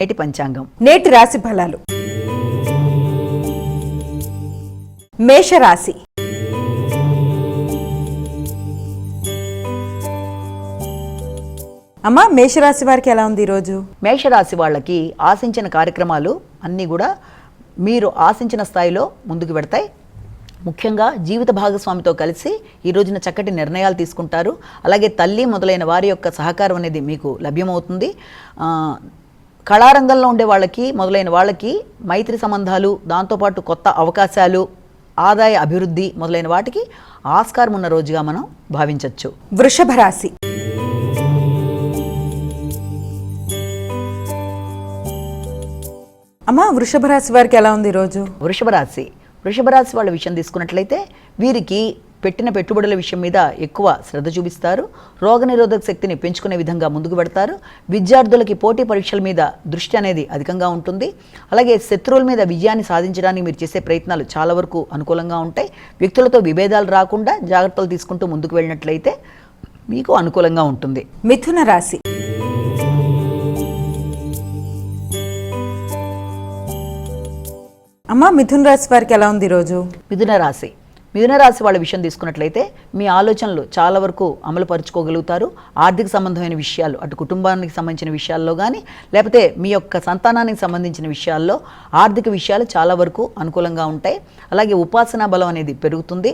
నేటి పంచాంగం. నేటి రాశి ఫలాలు. మేషరాశి. అమ్మా, మేషరాశి వారికి ఎలా ఉంది ఈరోజు? మేషరాశి వాళ్ళకి ఆశించిన కార్యక్రమాలు అన్నీ కూడా మీరు ఆశించిన స్థాయిలో ముందుకు పెడతాయి. ముఖ్యంగా జీవిత భాగస్వామితో కలిసి ఈ రోజున చక్కటి నిర్ణయాలు తీసుకుంటారు. అలాగే తల్లి మొదలైన వారి యొక్క సహకారం అనేది మీకు లభ్యమవుతుంది. కళారంగంలో ఉండే వాళ్ళకి మొదలైన వాళ్ళకి మైత్రి సంబంధాలు, దాంతోపాటు కొత్త అవకాశాలు, ఆదాయ అభివృద్ధి మొదలైన వాటికి ఆస్కారం ఉన్న రోజుగా మనం భావించవచ్చు. వృషభ రాశి. అమ్మా, వృషభ రాశి వారికి ఎలా ఉంది ఈరోజు? వృషభ రాశి వాళ్ళ విషయం తీసుకున్నట్లయితే వీరికి పెట్టిన పెట్టుబడుల విషయం మీద ఎక్కువ శ్రద్ధ చూపిస్తారు. రోగనిరోధక శక్తిని పెంచుకునే విధంగా ముందుకు పెడతారు. విద్యార్థులకి పోటీ పరీక్షల మీద దృష్టి అనేది అధికంగా ఉంటుంది. అలాగే శత్రువుల మీద విజయాన్ని సాధించడానికి మీరు చేసే ప్రయత్నాలు చాలా వరకు అనుకూలంగా ఉంటాయి. వ్యక్తులతో విభేదాలు రాకుండా జాగ్రత్తలు తీసుకుంటూ ముందుకు వెళ్ళినట్లయితే మీకు అనుకూలంగా ఉంటుంది. మిథున రాశి. అమ్మా, మిథున రాశి వారికి ఎలా ఉంది ఈరోజు? మిథున రాశి వాళ్ళ విషయం తీసుకున్నట్లయితే మీ ఆలోచనలు చాలా వరకు అమలు పరుచుకోగలుగుతారు. ఆర్థిక సంబంధమైన విషయాలు, అటు కుటుంబానికి సంబంధించిన విషయాల్లో కానీ, లేకపోతే మీ యొక్క సంతానానికి సంబంధించిన విషయాల్లో ఆర్థిక విషయాలు చాలా వరకు అనుకూలంగా ఉంటాయి. అలాగే ఉపాసనా బలం అనేది పెరుగుతుంది.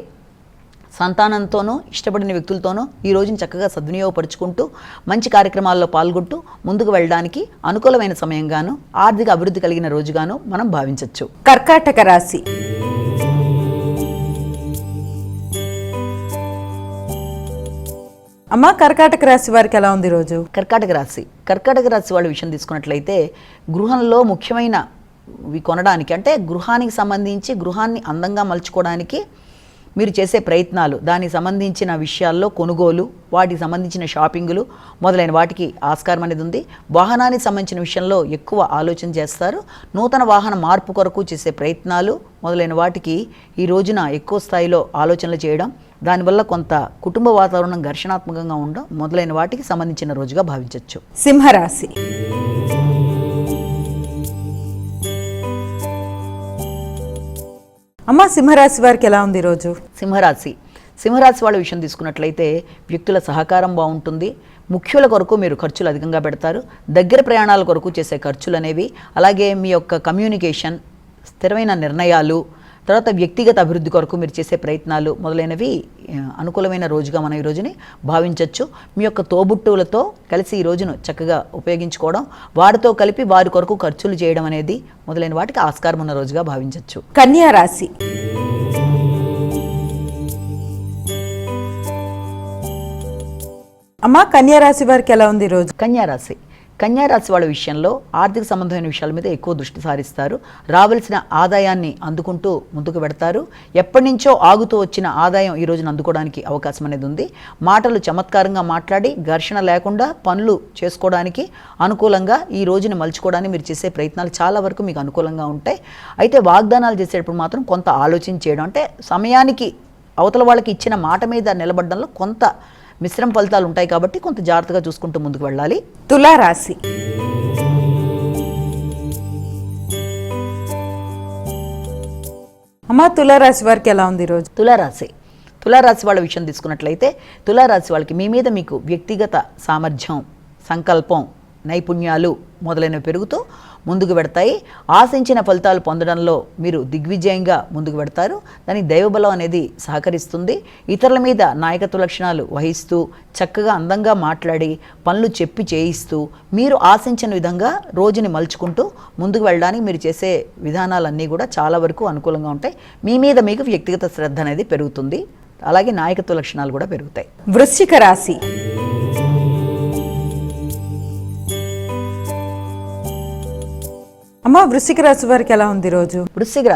సంతానంతోనూ, ఇష్టపడిన వ్యక్తులతోనూ ఈ రోజుని చక్కగా సద్వినియోగపరుచుకుంటూ మంచి కార్యక్రమాల్లో పాల్గొంటూ ముందుకు వెళ్ళడానికి అనుకూలమైన సమయంగాను, ఆర్థిక అభివృద్ధి కలిగిన రోజుగాను మనం భావించవచ్చు. కర్కాటక రాశి. అమ్మా, కర్కాటక రాశి వారికి ఎలా ఉంది ఈరోజు? కర్కాటక రాశి వాళ్ళ విషయం తీసుకున్నట్లయితే గృహంలో ముఖ్యమైనవి కొనడానికి, అంటే గృహానికి సంబంధించి గృహాన్ని అందంగా మలుచుకోవడానికి మీరు చేసే ప్రయత్నాలు, దానికి సంబంధించిన విషయాల్లో కొనుగోలు, వాటికి సంబంధించిన షాపింగులు మొదలైన వాటికి ఆస్కారం అనేది ఉంది. వాహనానికి సంబంధించిన విషయంలో ఎక్కువ ఆలోచన చేస్తారు. నూతన వాహన మార్పు కొరకు చేసే ప్రయత్నాలు మొదలైన వాటికి ఈ రోజున ఎక్కువ స్థాయిలో ఆలోచనలు చేయడం, దానివల్ల కొంత కుటుంబ వాతావరణం ఘర్షణాత్మకంగా ఉండడం మొదలైన వాటికి సంబంధించిన రోజుగా భావించవచ్చు. సింహరాశి. అమ్మ, సింహరాశి వారికి ఎలా ఉంది ఈరోజు? సింహరాశి వాళ్ళ విషయం తీసుకున్నట్లయితే వ్యక్తుల సహకారం బాగుంటుంది. ముఖ్యుల కొరకు మీరు ఖర్చులు అధికంగా పెడతారు. దగ్గర ప్రయాణాల కొరకు చేసే ఖర్చులు అనేవి, అలాగే మీ యొక్క కమ్యూనికేషన్, స్థిరమైన నిర్ణయాలు, తర్వాత వ్యక్తిగత అభివృద్ధి కొరకు మీరు చేసే ప్రయత్నాలు మొదలైనవి అనుకూలమైన రోజుగా మనం ఈ రోజుని భావించవచ్చు. మీ యొక్క తోబుట్టువులతో కలిసి ఈ రోజును చక్కగా ఉపయోగించుకోవడం, వారితో కలిపి వారి కొరకు ఖర్చులు చేయడం అనేది మొదలైన వాటికి ఆస్కారం ఉన్న రోజుగా భావించవచ్చు. కన్యా రాశి. అమ్మా, కన్యా రాశి వారికి ఎలా ఉంది ఈరోజు? కన్యా రాశి వాళ్ళ విషయంలో ఆర్థిక సంబంధమైన విషయాల మీద ఎక్కువ దృష్టి సారిస్తారు. రావాల్సిన ఆదాయాన్ని అందుకుంటూ ముందుకు పెడతారు. ఎప్పటి నుంచో ఆగుతూ వచ్చిన ఆదాయం ఈ రోజున అందుకోవడానికి అవకాశం అనేది ఉంది. మాటలు చమత్కారంగా మాట్లాడి ఘర్షణ లేకుండా పనులు చేసుకోవడానికి అనుకూలంగా ఈ రోజుని మలుచుకోవడానికి మీరు చేసే ప్రయత్నాలు చాలా వరకు మీకు అనుకూలంగా ఉంటాయి. అయితే వాగ్దానాలు చేసేటప్పుడు మాత్రం కొంత ఆలోచన చేయడం, అంటే సమయానికి అవతల వాళ్ళకి ఇచ్చిన మాట మీద నిలబడడంలో కొంత మిశ్రమ ఫలితాలు ఉంటాయి కాబట్టి కొంత జాగ్రత్తగా చూసుకుంటూ ముందుకు వెళ్ళాలి. తులారాశి. అమ్మా, తులారాశి వారికి ఎలా ఉంది ఈరోజు? తులారాశి వాళ్ళ విషయం తీసుకున్నట్లయితే తులారాశి వాళ్ళకి మీ మీద మీకు వ్యక్తిగత సామర్థ్యం, సంకల్పం, నైపుణ్యాలు మొదలైనవి పెరుగుతూ ముందుకు పెడతాయి. ఆశించిన ఫలితాలు పొందడంలో మీరు దిగ్విజయంగా ముందుకు పెడతారు. దానికి దైవబలం అనేది సహకరిస్తుంది. ఇతరుల మీద నాయకత్వ లక్షణాలు వహిస్తూ చక్కగా అందంగా మాట్లాడి పనులు చెప్పి చేయిస్తూ మీరు ఆశించిన విధంగా రోజుని మలుచుకుంటూ ముందుకు వెళ్ళడానికి మీరు చేసే విధానాలన్నీ కూడా చాలా వరకు అనుకూలంగా ఉంటాయి. మీ మీద మీకు వ్యక్తిగత శ్రద్ధ అనేది పెరుగుతుంది. అలాగే నాయకత్వ లక్షణాలు కూడా పెరుగుతాయి. వృశ్చిక రాశి. అమ్మ, వృశ్చిక రాశి వారికి ఎలా ఉంది ఈరోజు? వృశ్చిక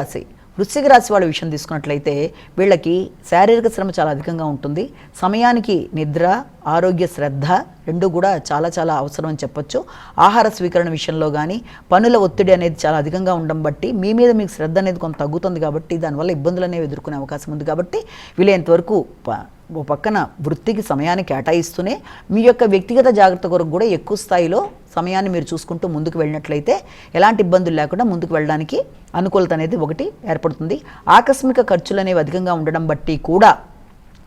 రాశి వాళ్ళ విషయం తీసుకున్నట్లయితే వీళ్ళకి శారీరక శ్రమ చాలా అధికంగా ఉంటుంది. సమయానికి నిద్ర, ఆరోగ్య శ్రద్ధ రెండు కూడా చాలా చాలా అవసరం అని చెప్పొచ్చు. ఆహార స్వీకరణ విషయంలో కానీ పనుల ఒత్తిడి అనేది చాలా అధికంగా ఉండడం బట్టి మీ మీద మీకు శ్రద్ధ అనేది కొంత తగ్గుతుంది. కాబట్టి దానివల్ల ఇబ్బందులు అనేవి ఎదుర్కొనే అవకాశం ఉంది. కాబట్టి వీలైనంతవరకు ఓ పక్కన వృత్తికి సమయాన్ని కేటాయిస్తూనే మీ యొక్క వ్యక్తిగత జాగ్రత్త కొరకు కూడా ఎక్కువ స్థాయిలో సమయాన్ని మీరు చూసుకుంటూ ముందుకు వెళ్ళినట్లయితే ఎలాంటి ఇబ్బందులు లేకుండా ముందుకు వెళ్ళడానికి అనుకూలత అనేది ఒకటి ఏర్పడుతుంది. ఆకస్మిక ఖర్చులు అనేవి అధికంగా ఉండడం బట్టి కూడా,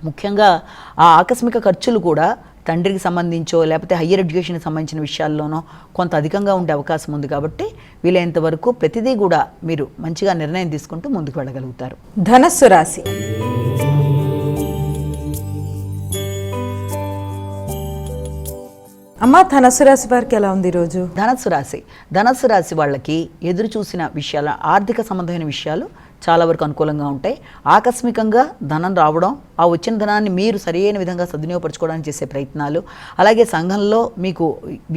ముఖ్యంగా ఆ ఆకస్మిక ఖర్చులు కూడా తండ్రికి సంబంధించో లేకపోతే హయ్యర్ ఎడ్యుకేషన్కి సంబంధించిన విషయాల్లోనో కొంత అధికంగా ఉండే అవకాశం ఉంది. కాబట్టి వీలైనంత వరకు ప్రతిదీ కూడా మీరు మంచిగా నిర్ణయం తీసుకుంటూ ముందుకు వెళ్ళగలుగుతారు. ధనస్సు రాశి. అమ్మ, ధనస్సు రాశి వారికి ఎలా ఉంది ఈరోజు? ధనస్సు రాశి వాళ్ళకి ఎదురు చూసిన విషయాల ఆర్థిక సంబంధమైన విషయాలు చాలా వరకు అనుకూలంగా ఉంటాయి. ఆకస్మికంగా ధనం రావడం, ఆ వచ్చిన ధనాన్ని మీరు సరైన విధంగా సద్వినియోగపరచుకోవడానికి చేసే ప్రయత్నాలు, అలాగే సంఘంలో మీకు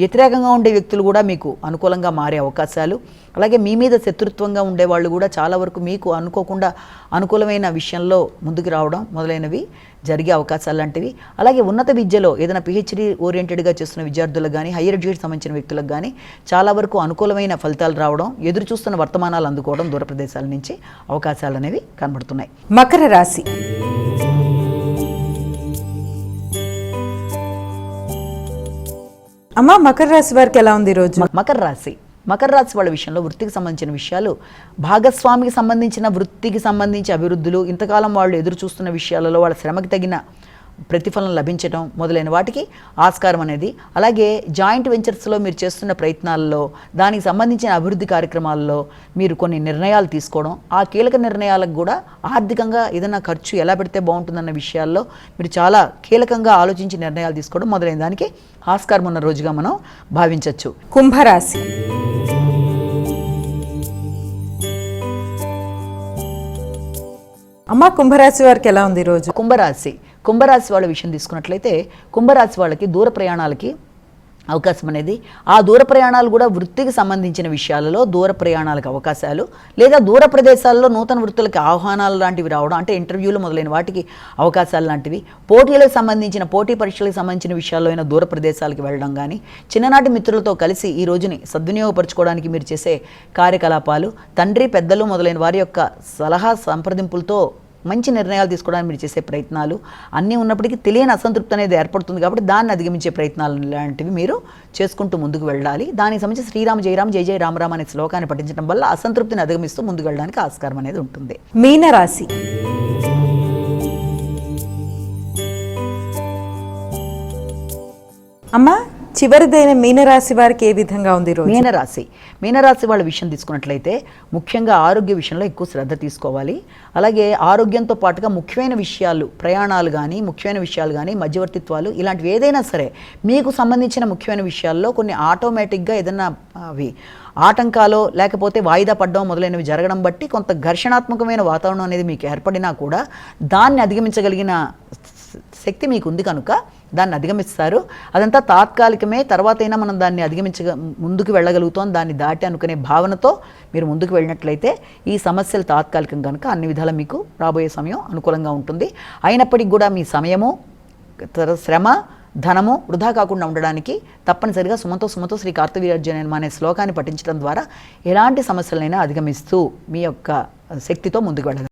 వ్యతిరేకంగా ఉండే వ్యక్తులు కూడా మీకు అనుకూలంగా మారే అవకాశాలు, అలాగే మీ మీద శత్రుత్వంగా ఉండేవాళ్ళు కూడా చాలా వరకు మీకు అనుకోకుండా అనుకూలమైన విషయంలో ముందుకు రావడం మొదలైనవి జరిగే అవకాశాలు లాంటివి. అలాగే ఉన్నత విద్యలో ఏదైనా పిహెచ్డి ఓరియంటెడ్గా చేస్తున్న విద్యార్థులకు కానీ, హయ్యర్ ఎడ్యుకేషన్ సంబంధించిన వ్యక్తులకు కానీ చాలా వరకు అనుకూలమైన ఫలితాలు రావడం, ఎదురు చూస్తున్న వర్తమానాలు అందుకోవడం దూర ప్రదేశాల నుంచి అవకాశాలు అనేవి కనబడుతున్నాయి. మకర రాశి. అమ్మ, మకర రాశి వారికి ఎలా ఉంది ఈరోజు? మకర రాశి వాళ్ళ విషయంలో వృత్తికి సంబంధించిన విషయాలు, భాగస్వామికి సంబంధించిన వృత్తికి సంబంధించి అభివృద్ధులు, ఇంతకాలం వాళ్ళు ఎదురు చూస్తున్న విషయాలలో వాళ్ళ శ్రమకి తగిన ప్రతిఫలం లభించడం మొదలైన వాటికి ఆస్కారం అనేది, అలాగే జాయింట్ వెంచర్స్లో మీరు చేస్తున్న ప్రయత్నాల్లో దానికి సంబంధించిన అభివృద్ధి కార్యక్రమాల్లో మీరు కొన్ని నిర్ణయాలు తీసుకోవడం, ఆ కీలక నిర్ణయాలకు కూడా ఆర్థికంగా ఏదైనా ఖర్చు ఎలా పెడితే బాగుంటుందన్న విషయాల్లో మీరు చాలా కీలకంగా ఆలోచించి నిర్ణయాలు తీసుకోవడం మొదలైన దానికి ఆస్కారం ఉన్న రోజుగా మనం భావించవచ్చు. కుంభరాశి. అమ్మ, కుంభరాశి వారికి ఎలా ఉంది ఈరోజు? కుంభరాశి వాళ్ళ విషయం తీసుకున్నట్లయితే కుంభరాశి వాళ్ళకి దూర ప్రయాణాలకి అవకాశం అనేది, ఆ దూర ప్రయాణాలు కూడా వృత్తికి సంబంధించిన విషయాలలో దూర ప్రయాణాలకు అవకాశాలు, లేదా దూర ప్రదేశాల్లో నూతన వృత్తులకి ఆహ్వానాలు లాంటివి రావడం, అంటే ఇంటర్వ్యూలు మొదలైన వాటికి అవకాశాలు లాంటివి, పోటీలకు సంబంధించిన పోటీ పరీక్షలకు సంబంధించిన విషయాల్లో అయినా దూర ప్రదేశాలకు వెళ్ళడం కానీ, చిన్ననాటి మిత్రులతో కలిసి ఈ రోజుని సద్వినియోగపరచుకోవడానికి మీరు చేసే కార్యకలాపాలు, తండ్రి పెద్దలు మొదలైన వారి యొక్క సలహా సంప్రదింపులతో మంచి నిర్ణయాలు తీసుకోవడానికి మీరు చేసే ప్రయత్నాలు అన్నీ ఉన్నప్పటికీ తెలియని అసంతృప్తి అనేది ఏర్పడుతుంది. కాబట్టి దాన్ని అధిగమించే ప్రయత్నాలు లాంటివి మీరు చేసుకుంటూ ముందుకు వెళ్ళాలి. దానికి సంబంధించి శ్రీరామ జయరామ జయ జయ రామరామ అనే శ్లోకాన్ని పఠించడం వల్ల అసంతృప్తిని అధిగమిస్తూ ముందుకు వెళ్ళడానికి ఆస్కారం అనేది ఉంటుంది. మీనరాశి. అమ్మా, చివరిదైన మీనరాశి వారికి ఏ విధంగా ఉంది ఈరోజు? మీనరాశి వాళ్ళ విషయం తీసుకున్నట్లయితే ముఖ్యంగా ఆరోగ్య విషయంలో ఎక్కువ శ్రద్ధ తీసుకోవాలి. అలాగే ఆరోగ్యంతో పాటుగా ముఖ్యమైన విషయాలు, ప్రయాణాలు కానీ, ముఖ్యమైన విషయాలు కానీ, మధ్యవర్తిత్వాలు ఇలాంటివి ఏదైనా సరే మీకు సంబంధించిన ముఖ్యమైన విషయాల్లో కొన్ని ఆటోమేటిక్గా ఏదైనా అవి ఆటంకాలు లేకపోతే వాయిదా పడడం మొదలైనవి జరగడం బట్టి కొంత ఘర్షణాత్మకమైన వాతావరణం అనేది మీకు ఏర్పడినా కూడా దాన్ని అధిగమించగలిగిన శక్తి మీకు ఉంది కనుక దాన్ని అధిగమిస్తారు. అదంతా తాత్కాలికమే, తర్వాత అయినా మనం దాన్ని ముందుకు వెళ్ళగలుగుతాం, దాన్ని దాటి అనుకునే భావనతో మీరు ముందుకు వెళ్ళినట్లయితే ఈ సమస్యలు తాత్కాలికం కనుక అన్ని విధాలా మీకు రాబోయే సమయం అనుకూలంగా ఉంటుంది. అయినప్పటికీ కూడా మీ సమయము, శ్రమ, ధనము వృధా కాకుండా ఉండడానికి తప్పనిసరిగా సుమతో శ్రీ కార్తవీర్యార్జున అనే శ్లోకాన్ని పఠించడం ద్వారా ఎలాంటి సమస్యలైనా అధిగమిస్తూ మీ యొక్క శక్తితో ముందుకు వెళ్ళగలరు.